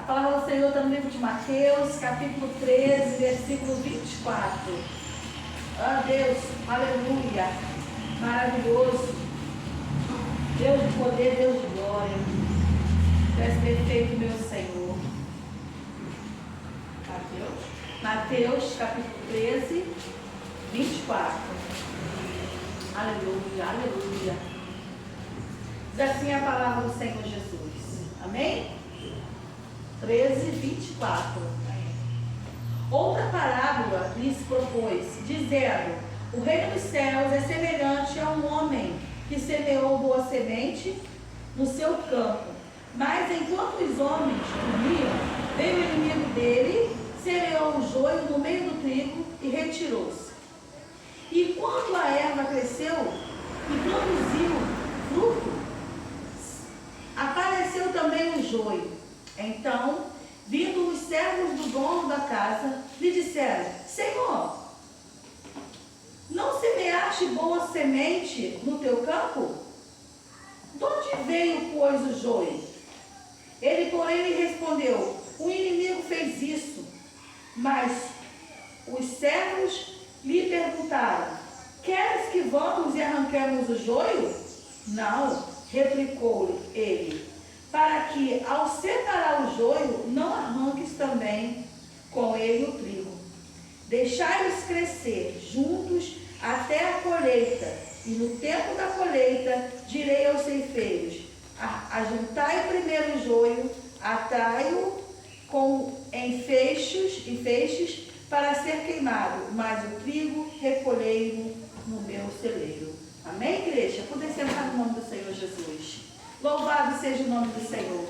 palavra do Senhor está no livro de Mateus, capítulo 13, versículo 24. Ah, Deus, aleluia, maravilhoso. Deus de poder, Deus de glória. Tu és perfeito, meu Senhor. Mateus, capítulo 13, 24. Aleluia, aleluia. Diz assim a palavra do Senhor Jesus. Amém? 13, 24. Outra parábola lhes propôs, dizendo: o reino dos céus é semelhante a um homem que semeou boa semente no seu campo. Mas enquanto os homens dormiam, veio o inimigo dele, semeou o joio no meio do trigo e retirou-se. E quando a erva cresceu e produziu fruto, apareceu também o joio. Então, vindo os servos do dono da casa, lhe disseram: Senhor, não semeaste boa semente no teu campo? De onde veio, pois, o joio? Ele, porém, lhe respondeu: o inimigo fez isso. Mas os servos lhe perguntaram: queres que vamos e arranquemos o joio? Não, replicou ele, para que, ao separar o joio, não arranques também com ele o trigo. Deixai-os crescer juntos até a colheita, e no tempo da colheita direi aos ceifeiros: ajuntai primeiro o joio, atrai-o em feixes para ser queimado, mas o trigo recolhei-o no meu celeiro. Amém, igreja? Poder sentar no nome do Senhor Jesus. Louvado seja o nome do Senhor.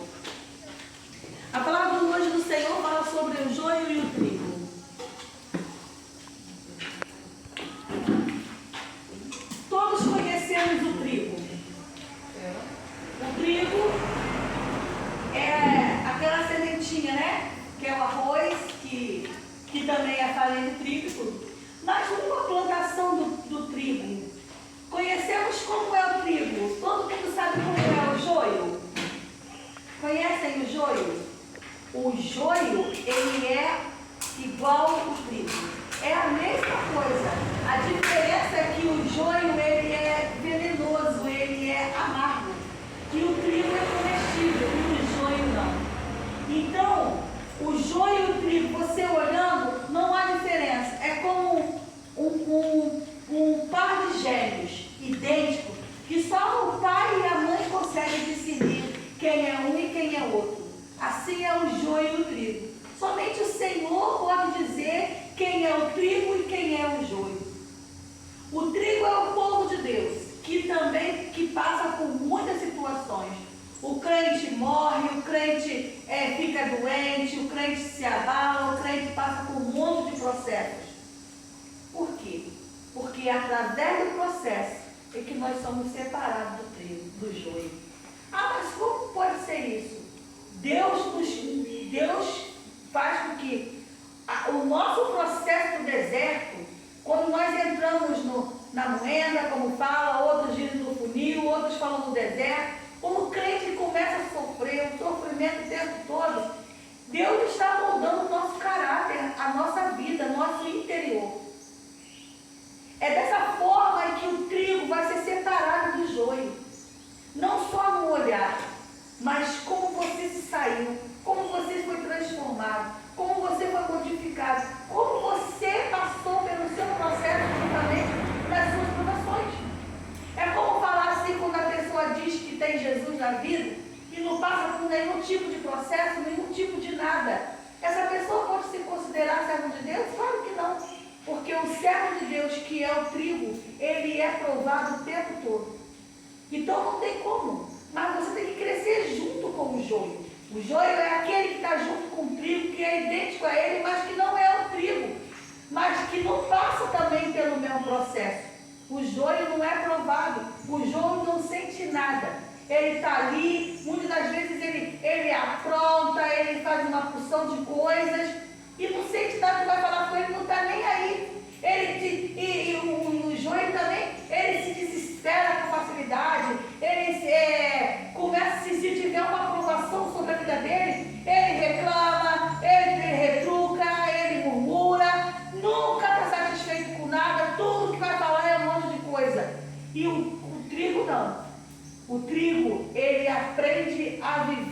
A palavra de hoje do Senhor fala sobre o joio e o trigo. Todos conhecemos o trigo. O trigo é aquela sementinha, né? Que é o arroz, que também é farinha de trigo e tudo. Mas uma plantação do trigo. Conhecemos como é o trigo. Todo mundo sabe como é o joio? Conhecem o joio? O joio, ele é igual ao trigo. É a mesma coisa. A diferença é que o joio, ele é venenoso, ele é amargo. E o trigo é comestível, e o joio não. Então, o joio e o trigo, você olhando, não há diferença. É como um par de gêmeos idênticos, que só o pai e a mãe conseguem discernir quem é um e quem é outro. Assim é o joio e o trigo. Somente o Senhor pode dizer quem é o trigo e quem é o joio. O trigo é o povo de Deus, que passa por muitas situações. O crente morre, o crente fica doente, o crente se abala, o crente passa por um monte de processos. Por quê? Porque através do processo é que nós somos separados do trigo, do joio. Ah, mas como pode ser isso? Deus faz com que o nosso processo do deserto, quando nós entramos na moenda, como fala, outros dizem no funil, outros falam no deserto, como o crente começa a sofrer, o sofrimento o tempo todo, Deus está moldando o nosso caráter, a nossa vida, nosso interior. É dessa forma que o trigo vai ser separado do joio. Não só no olhar, mas como você se saiu, como você foi transformado, como você foi modificado, como você passou pelo seu processo juntamente nas suas provações. É como falar assim quando a pessoa diz que tem Jesus na vida e não passa por nenhum tipo de processo, nenhum tipo de nada. Essa pessoa pode se considerar servo de Deus? Claro que não. Porque o servo de Deus, que é o trigo, ele é provado o tempo todo. Então não tem como. Mas você tem que crescer junto com o joio. O joio é aquele que está junto com o trigo, que é idêntico a ele, mas que não é o trigo. Mas que não passa também pelo mesmo processo. O joio não é provado. O joio não sente nada. Ele está ali, muitas das vezes ele apronta, ele faz uma porção de coisas e não sente nada, que vai falar com ele, não está nem aí. O joio também, ele se desespera com facilidade, ele começa, se tiver uma aprovação sobre a vida dele, ele reclama.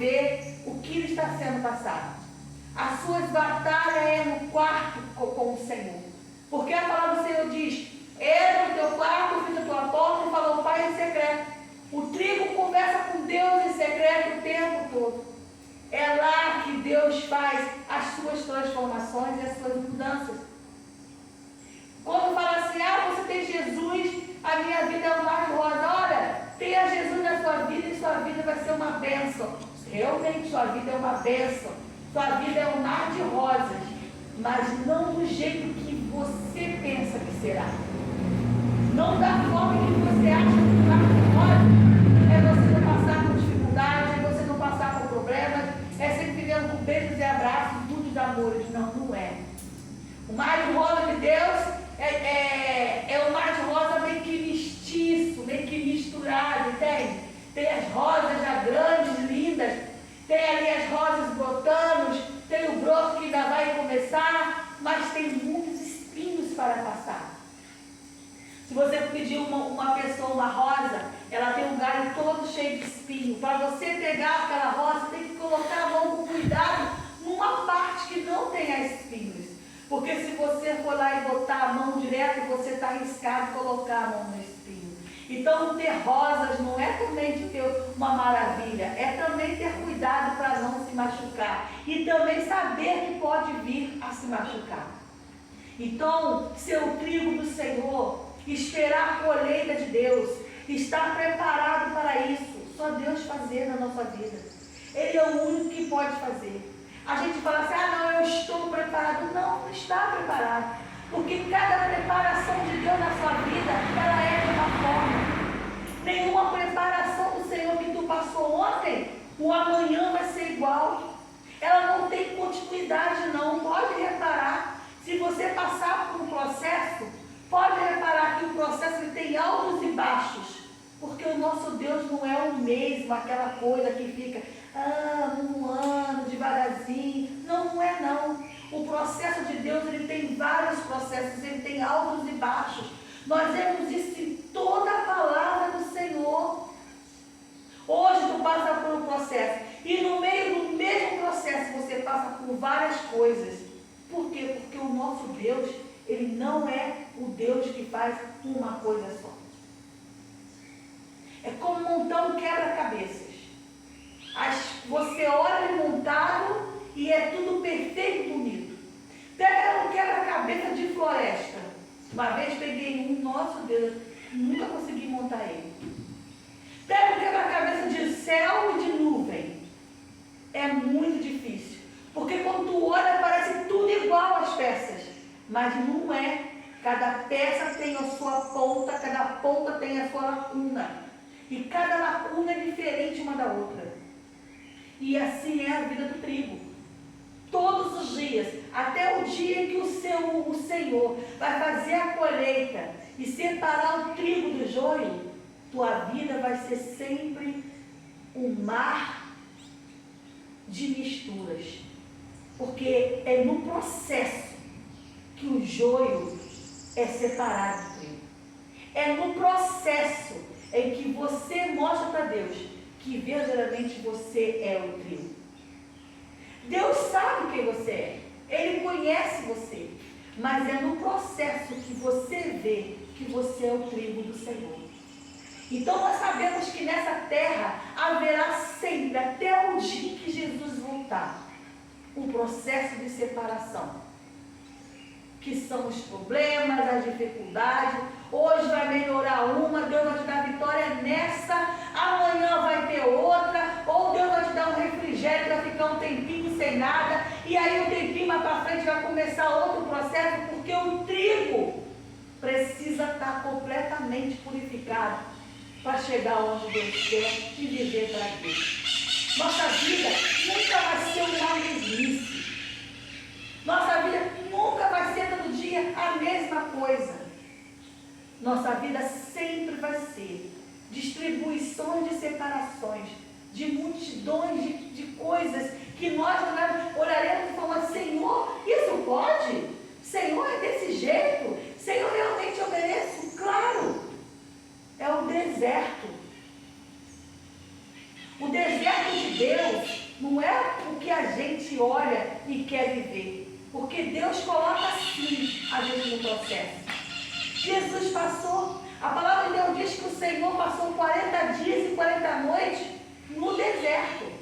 ver o que lhe está sendo passado. As suas batalhas é no quarto com o Senhor. Porque a palavra do Senhor diz: entra no teu quarto, fecha a tua porta e fala ao Pai em secreto. O trigo conversa com Deus em secreto o tempo todo. É lá que Deus faz as suas transformações e as suas mudanças. Quando fala assim: você tem Jesus, a minha vida é um mar de rosa. Olha, tenha Jesus na sua vida e sua vida vai ser uma bênção. Realmente sua vida é uma bênção. Sua vida é um mar de rosas. Mas não do jeito que você pensa que será. Não da forma que você acha que o mar de rosas é você não passar por dificuldades, é você não passar por problemas, é sempre vivendo com beijos e abraços, muitos amores. Não, não é. O mar de rosa de Deus é um mar de rosa meio que mestiço, meio que misturado, entende? Tem as rosas já grandes, lindas, tem ali as rosas brotando, tem o broto que ainda vai começar, mas tem muitos espinhos para passar. Se você pedir uma pessoa uma rosa, ela tem um galho todo cheio de espinho. Para você pegar aquela rosa, tem que colocar a mão com cuidado numa parte que não tenha espinhos. Porque se você for lá e botar a mão direto, você está arriscado colocar a mão no espinho. Então, ter rosas não é também de ter uma maravilha, é também ter cuidado para não se machucar. E também saber que pode vir a se machucar. Então, ser o trigo do Senhor, esperar a colheita de Deus, estar preparado para isso, só Deus fazer na nossa vida. Ele é o único que pode fazer. A gente fala assim: não, eu estou preparado. Não, não está preparado. Porque cada preparação de Deus na sua vida, ela é de uma forma. Nenhuma preparação do Senhor que tu passou ontem, o amanhã vai ser igual. Ela não tem continuidade, não. Pode reparar. Se você passar por um processo, pode reparar que o processo tem altos e baixos. Porque o nosso Deus não é o mesmo, aquela coisa que fica um ano, devagarzinho. Não, não é não. O processo de Deus, ele tem vários processos, ele tem altos e baixos. Nós vemos isso em toda a palavra do Senhor. Hoje tu passa por um processo, e no meio do mesmo processo você passa por várias coisas. Por quê? Porque o nosso Deus, ele não é o Deus que faz uma coisa só. É como montar um quebra-cabeças. Você olha ele montado e é tudo perfeito e bonito. Pega um quebra-cabeça de floresta. Uma vez peguei um, nosso Deus, nunca consegui montar ele. Pega um quebra-cabeça de céu e de nuvem. É muito difícil. Porque quando tu olha, parece tudo igual as peças. Mas não é. Cada peça tem a sua ponta, cada ponta tem a sua lacuna. E cada lacuna é diferente uma da outra. E assim é a vida do trigo. Todos os dias, até o dia em que o Senhor vai fazer a colheita e separar o trigo do joio, tua vida vai ser sempre um mar de misturas. Porque é no processo que o joio é separado do trigo. É no processo em que você mostra para Deus que verdadeiramente você é o trigo. Deus sabe quem você é. Ele conhece você. Mas é no processo que você vê que você é o trigo do Senhor. Então nós sabemos que nessa terra haverá sempre, até o dia que Jesus voltar, um processo de separação. Que são os problemas, as dificuldades. Hoje vai melhorar uma, Deus vai te dar vitória nessa, amanhã vai ter outra, ou Deus vai te dar um refrigério para ficar um tempinho sem nada, e aí um tempinho mais para frente vai começar outro processo, porque o trigo precisa estar completamente purificado para chegar onde Deus quer e viver para Deus. Nossa vida nunca vai ser uma mesmice. Nossa vida nunca vai ser todo dia a mesma coisa. Nossa vida sempre vai ser distribuições de separações, de multidões de coisas que nós olharemos e falamos: Senhor, isso pode? Senhor, é desse jeito? Senhor, realmente eu mereço? Claro, é o deserto. O deserto de Deus não é o que a gente olha e quer viver, porque Deus coloca assim a gente no processo. Jesus passou, a palavra de Deus diz que o Senhor passou 40 dias e 40 noites no deserto.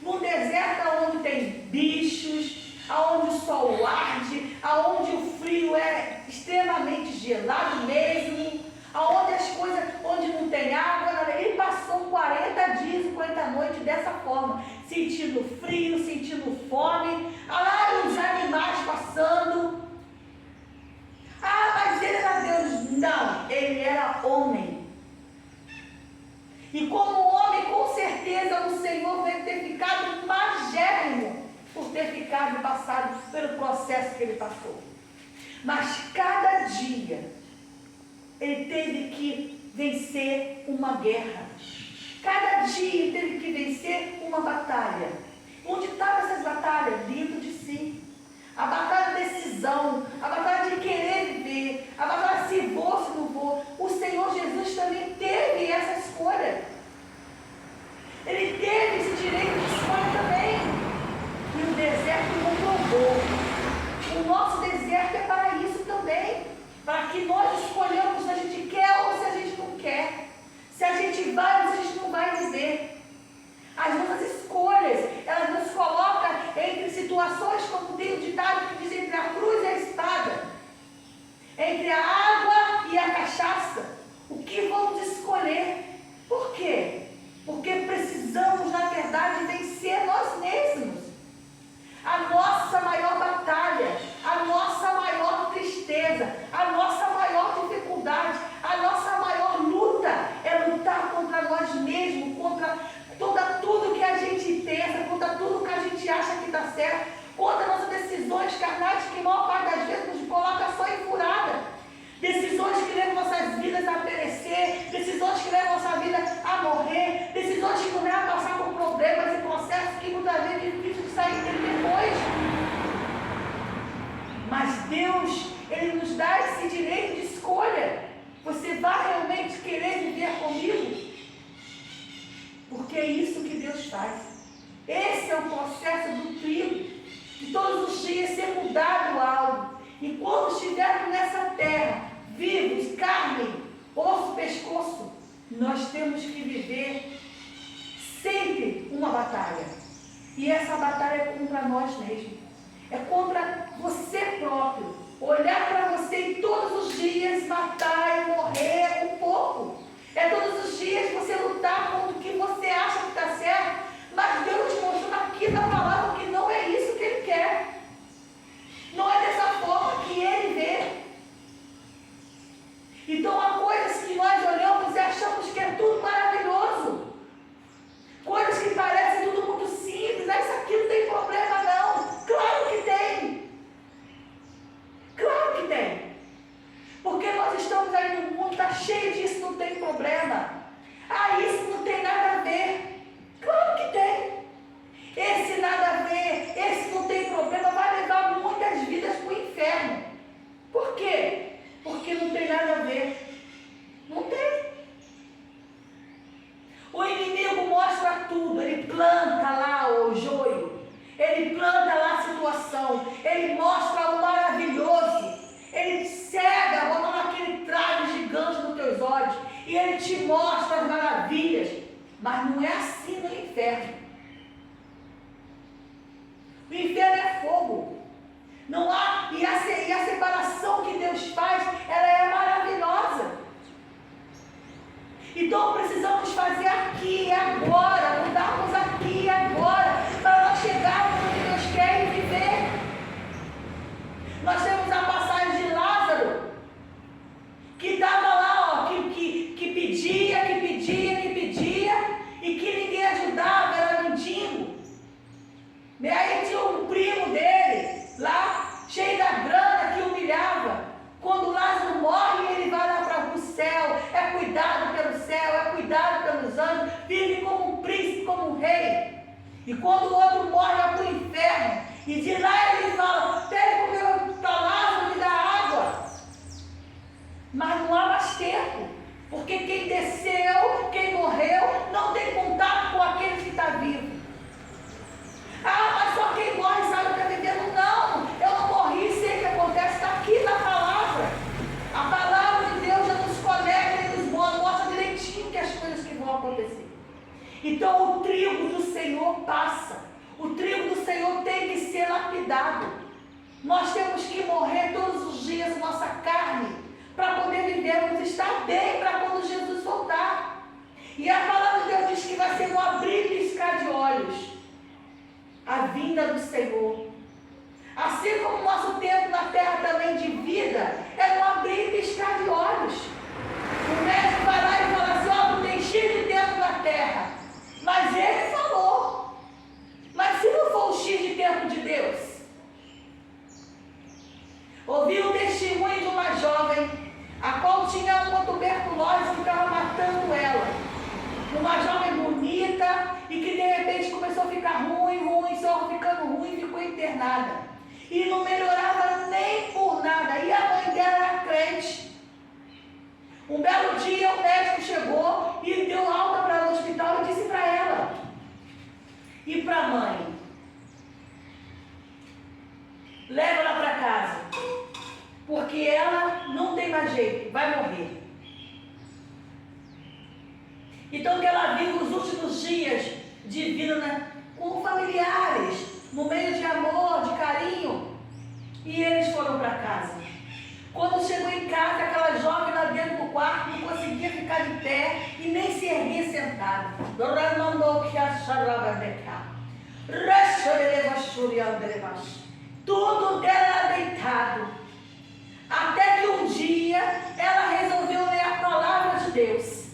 No deserto onde tem bichos, aonde o sol arde, aonde o frio é extremamente gelado mesmo, aonde as coisas, onde não tem água. Ele passou 40 dias e 40 noites dessa forma, sentindo frio, sentindo fome, lá os animais passando. Ah, mas ele era Deus. Não, ele era homem. E como homem, com certeza o Senhor deve ter ficado magérrimo por ter ficado passado pelo processo que ele passou. Mas cada dia ele teve que vencer uma guerra. Cada dia ele teve que vencer uma batalha. Onde estavam essas batalhas? Dentro de si. A batalha da decisão, a batalha de querer viver, a batalha se vou, se não vou. O Senhor Jesus também teve essa escolha. Ele teve esse direito de escolha também. E o deserto não provou. O nosso deserto é para isso também. Para que nós escolhamos se a gente quer ou se a gente não quer. Se a gente vai ou se a gente não vai viver. As nossas escolhas, elas nos colocam entre situações, como tem o ditado que diz, entre a cruz e a espada. Entre a água e a cachaça. O que vamos escolher? Por quê? Porque precisamos, na verdade, vencer nós mesmos. A nossa maior batalha, a nossa maior tristeza, a nossa maior dificuldade, a nossa maior luta é lutar contra nós mesmos, contra tudo que a gente pensa, contra tudo que a gente acha que está certo, contra nossas decisões carnais, que a maior parte das vezes nos coloca só em furada. Decisões que levam nossas vidas a perecer, decisões que levam nossa vida a morrer, decisões que nos levam a passar por problemas e processos que muitas vezes é difícil de sair dele depois. Mas Deus, Ele nos dá esse direito de escolha. Você vai realmente querer viver comigo? Porque é isso que Deus faz. Esse é o processo do trigo, de todos os dias ser mudado algo. E quando estivermos nessa terra, vivos, carne, osso, pescoço, nós temos que viver sempre uma batalha. E essa batalha é contra nós mesmos. É contra você próprio. Olhar para você e todos os dias matar e morrer um pouco. É todos os dias você lutar contra o que você acha que está certo, mas Deus te mostrou aqui na palavra que não é isso que Ele quer. Não é dessa forma que Ele vê. Então há coisas que nós olhamos e achamos que é tudo maravilhoso. Coisas que parecem tudo muito simples. Isso aqui não tem problema não. Claro que tem. Claro que tem. Porque nós estamos aí no mundo, está cheio disso, não tem problema. Ah, isso não tem nada a ver. Claro que tem. Esse nada a ver, esse não tem problema, vai levar muitas vidas para o inferno. Por quê? Porque não tem nada a ver. Não tem. O inimigo mostra tudo, ele planta lá o joio, ele planta lá a situação, ele mostra o maravilhoso, ele cega, botando aquele traje gigante nos teus olhos, e ele te mostra as maravilhas, mas não é assim no inferno. O inferno é fogo. Não há, e a separação que Deus faz, ela é maravilhosa. Então precisamos fazer aqui e agora, mudarmos aqui e agora, para nós chegarmos onde Deus quer viver. Nós temos a passagem de Lázaro, que estava lá, ó, que pedia, e que ninguém ajudava, era mendigo. E aí tinha um primo dele, lá, cheio da grana, que humilhava. Quando Lázaro morre, ele vai lá para o céu, é cuidado pelo céu, é cuidado pelos anjos, vive como um príncipe, como um rei. E quando o outro morre, vai para o inferno. E de lá ele fala, pede para Lázaro me dar água. Mas não há mais tempo, porque quem desceu, quem morreu, não tem contato com aquele que está vivo. cuidado. Nós temos que morrer todos os dias nossa carne, para poder vivermos, estar bem para quando Jesus voltar. E a palavra de Deus diz que vai ser um abrir e piscar de olhos a vinda do Senhor. Assim como o nosso tempo na terra também de vida é um abrir e piscar de olhos. O médico vai lá e fala assim: ó, tu tem X de tempo na terra. Mas ele falou. Mas se não for o X de tempo de Deus? Ouvi um testemunho de uma jovem, a qual tinha uma tuberculose que estava matando ela. Uma jovem bonita e que de repente começou a ficar ruim, só ficando ruim, ficou internada. E não melhorava nem por nada. E a mãe dela era crente. Um belo dia o médico chegou e deu alta para ela no hospital e disse para ela e para a mãe: leva ela para casa, porque ela não tem mais jeito, vai morrer. Então que ela vive os últimos dias de vida com familiares, no meio de amor, de carinho. E eles foram para casa. Quando chegou em casa, aquela jovem lá dentro do quarto não conseguia ficar de pé e nem se erguer sentada. Tudo dela deitado. Até que um dia ela resolveu ler a palavra de Deus,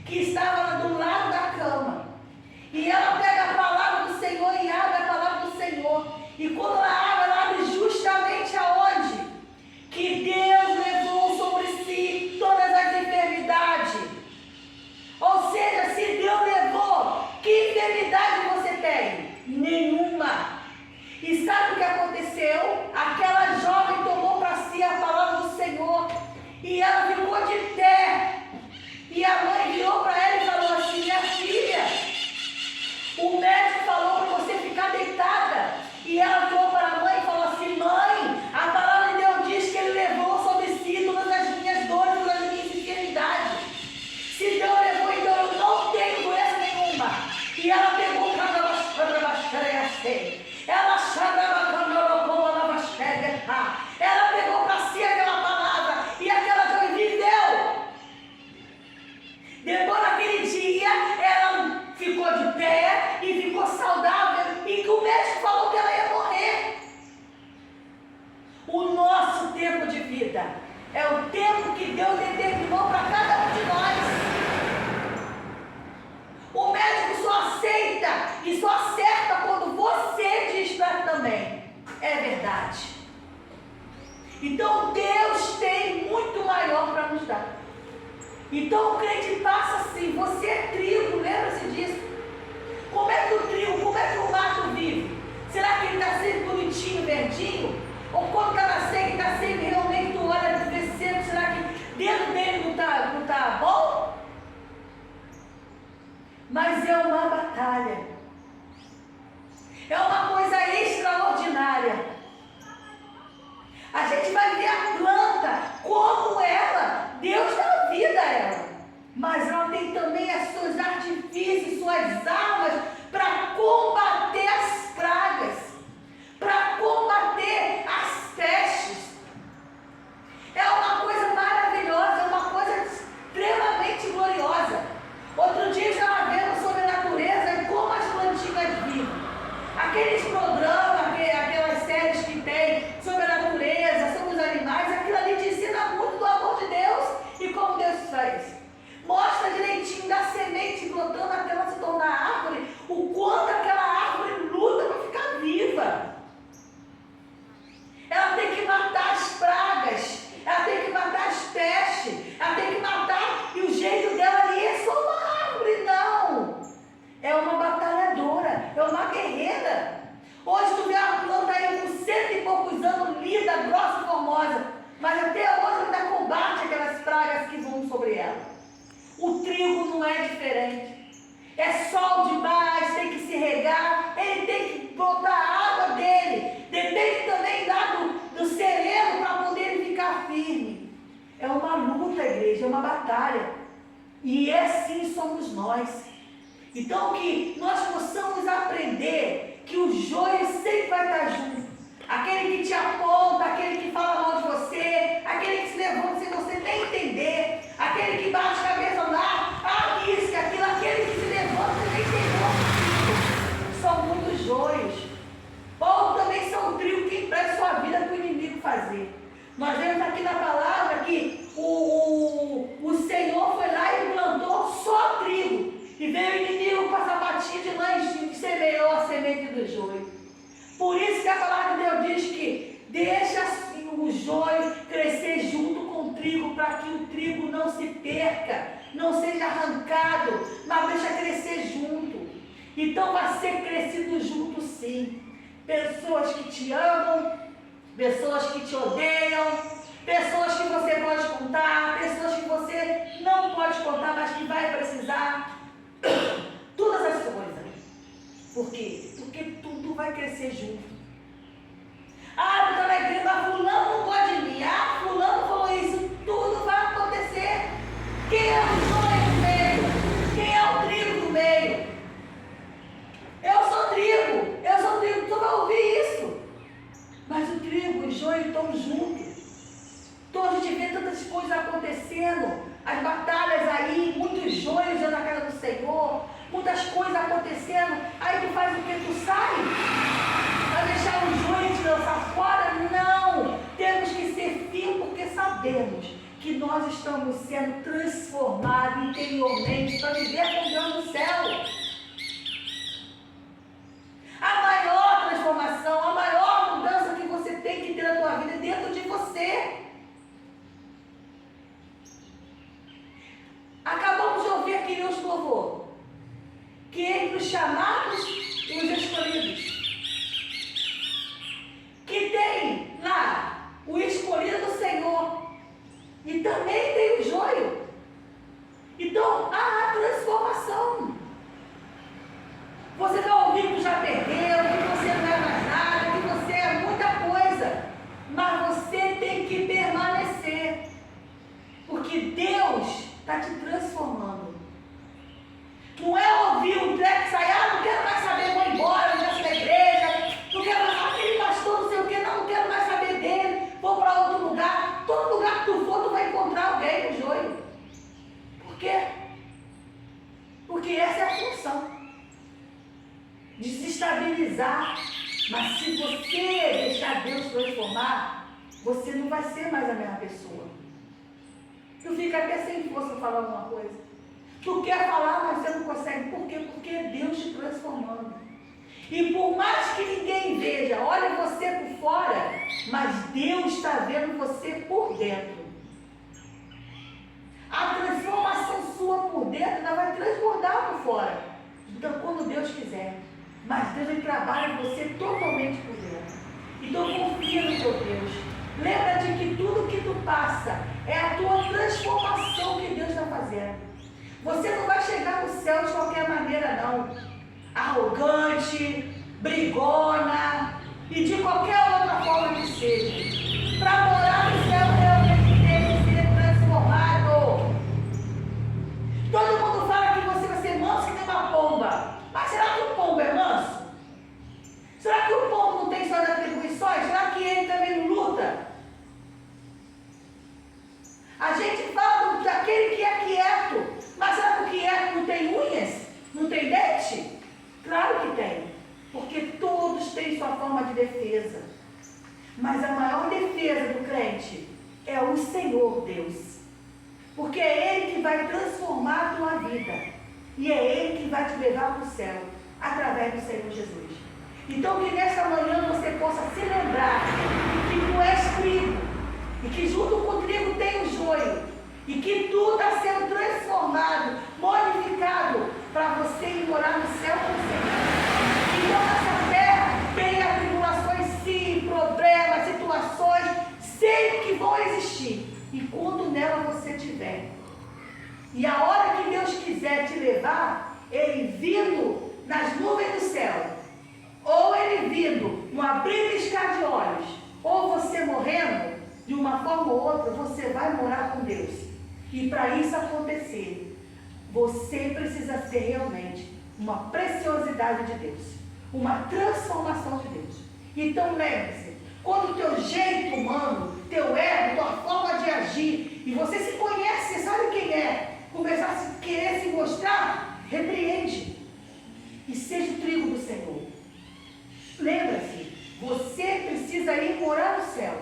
que estava do lado da cama. E ela pega a palavra do Senhor e abre a palavra do Senhor. E quando ela abre justamente aonde? Que Deus levou sobre si todas as enfermidades. Ou seja, se Deus levou, que enfermidade você tem? Nenhuma. E sabe o que aconteceu? Aquela jovem tomou para si a palavra do Senhor e ela ficou de pé. E a mãe virou para ela e falou assim: minha filha, o médico falou para você ficar deitada. E ela virou para a mãe e falou assim: mãe, a palavra de Deus diz que ele levou sobre si todas as minhas dores, todas as minhas enfermidades. Se Deus levou, então eu não tenho doença nenhuma. E ela pegou o cara da ela pegou para si aquela palavra e aquela jovem viveu. Depois daquele dia, ela ficou de pé e ficou saudável. E o médico falou que ela ia morrer. O nosso tempo de vida é o tempo que Deus determinou para cada um de nós. O médico só aceita e só acerta quando você diz para também. É verdade. Então Deus tem muito maior para nos dar. Então o crente passa assim: você é trigo, lembra-se disso? Como é que o trigo, como é que o mato vive? Será que ele está sempre bonitinho, verdinho? Ou quando está na seca, está sempre realmente, tu olha, vê seco, será que dentro dele não está bom? Mas é uma batalha. É uma coisa extraordinária. A gente vai ver a planta, como ela, Deus dá vida a ela. Mas ela tem também os seus artifícios, suas armas para combater as pragas, para combater as pestes. É uma coisa maravilhosa, é uma coisa extremamente gloriosa. Outro dia já vemos sobre a natureza e como as plantinhas vivem. Aqueles programas, aquelas séries que tem sobre a natureza, sobre os animais, aquilo ali te ensina muito do amor de Deus e como Deus faz. Mostra direitinho da semente brotando até ela se tornar árvore, o quanto aquela árvore luta para ficar viva. Ela tem que matar as pragas, ela tem que matar as pestes, ela tem que matar, e o jeito dela ali é só uma árvore, não. É uma batalhadora, é uma guerreira. Hoje tu vê a planta aí com 100 e poucos anos, linda, grossa e formosa, mas até hoje ainda combate aquelas pragas que vão sobre ela. O trigo não é diferente. É sol demais, tem que se regar, ele tem que botar a água dele, depende também lá do sereno para poder ficar firme. É uma luta, igreja, é uma batalha. E assim somos nós. Então que nós possamos aprender que o joio sempre vai estar junto. que a palavra de Deus diz que deixa assim o joio crescer junto com o trigo, para que o trigo não se perca, não seja arrancado, mas deixa crescer junto. Então vai ser crescido junto sim. Pessoas que te amam, pessoas que te odeiam, pessoas que você pode contar, pessoas que você não pode contar, mas que vai precisar. Todas as coisas. Por quê? Porque tudo vai crescer junto. Ah, eu estou na igreja, mas fulano não gosta de mim. Ah, fulano falou isso. Tudo vai acontecer. Quem é o joio do meio? Quem é o trigo do meio? Eu sou trigo, tu vai ouvir isso. Mas o trigo e o joio estão juntos. Então a gente vê tantas coisas acontecendo, as batalhas aí, muitos joios na casa do Senhor, muitas coisas acontecendo. Aí tu faz o que? Tu sai? Vai deixar o joio te lançar fora? Não! Temos que ser firmes, porque sabemos que nós estamos sendo transformados interiormente para viver com Deus no céu. A maior transformação, a maior mudança que você tem que ter na tua vida é dentro de você. Acabamos de ouvir aqui no louvor que entre os chamados e os escolhidos, que tem lá o escolhido do Senhor e também tem o joio. Então há transformação. Você vai ouvir que já perdeu, que você não é mais nada, que você é muita coisa, mas você tem que permanecer, porque Deus está te transformando. Não é ouvir um treco e sair, não quero mais saber, vou embora, não quero da igreja, não quero mais saber aquele pastor, não sei o que, não quero mais saber dele, vou para outro lugar. Todo lugar que tu for, tu vai encontrar alguém no joio. Por quê? Porque essa é a função. Desestabilizar. Mas se você deixar Deus transformar, você não vai ser mais a mesma pessoa. Tu fica até sem força para falar alguma coisa. Tu quer falar, mas você não consegue. Por quê? Porque é Deus te transformando. E por mais que ninguém veja, olha você por fora, mas Deus está vendo você por dentro. A transformação sua por dentro, ela vai transbordar por fora. Então, quando Deus quiser. Mas Deus ele trabalha em você totalmente por dentro. Então confia no teu Deus. Lembra de que tudo que tu passa é a tua transformação que Deus está fazendo. Você não vai chegar no céu de qualquer maneira não. Arrogante, brigona e de qualquer outra forma que seja. Para morar no céu realmente tem que ser transformado. Todo mundo fala que você vai ser manso que nem uma pomba. Mas será que o pombo é manso? Será que o pombo não tem suas atribuições? Será que ele também não luta? A gente fala daquele que é quieto, mas será que o quieto não tem unhas? Não tem dente? Claro que tem, porque todos têm sua forma de defesa. Mas a maior defesa do crente é o Senhor Deus, porque é Ele que vai transformar a tua vida. E é Ele que vai te levar para o céu, através do Senhor Jesus. Então que nessa manhã você possa se lembrar que tu és trigo, e que junto com o trigo tem o joio, e que tu está sendo transformado, modificado, para você ir morar no céu com o Senhor. Então nessa terra tem atribulações sim, problemas, situações, sempre que vão existir. E quando nela você estiver, e a hora que Deus quiser te levar, Ele vindo nas nuvens do céu, ou Ele vindo no abrir e piscar de olhos, ou você morrendo, de uma forma ou outra, você vai morar com Deus. E para isso acontecer, você precisa ser realmente uma preciosidade de Deus, uma transformação de Deus. Então lembre-se, quando o teu jeito humano, teu ego, tua forma de agir, e você se conhece, você sabe quem é, começar a querer se mostrar, repreende. E seja o trigo do Senhor. Lembra-se, você precisa ir morar no céu.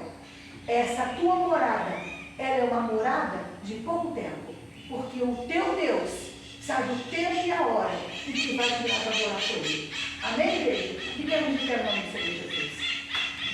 Essa tua morada, ela é uma morada de pouco tempo. Porque o teu Deus sabe o tempo e a hora em que vai te dar para morar com Ele. Amém, igreja? Fica no nome do Senhor.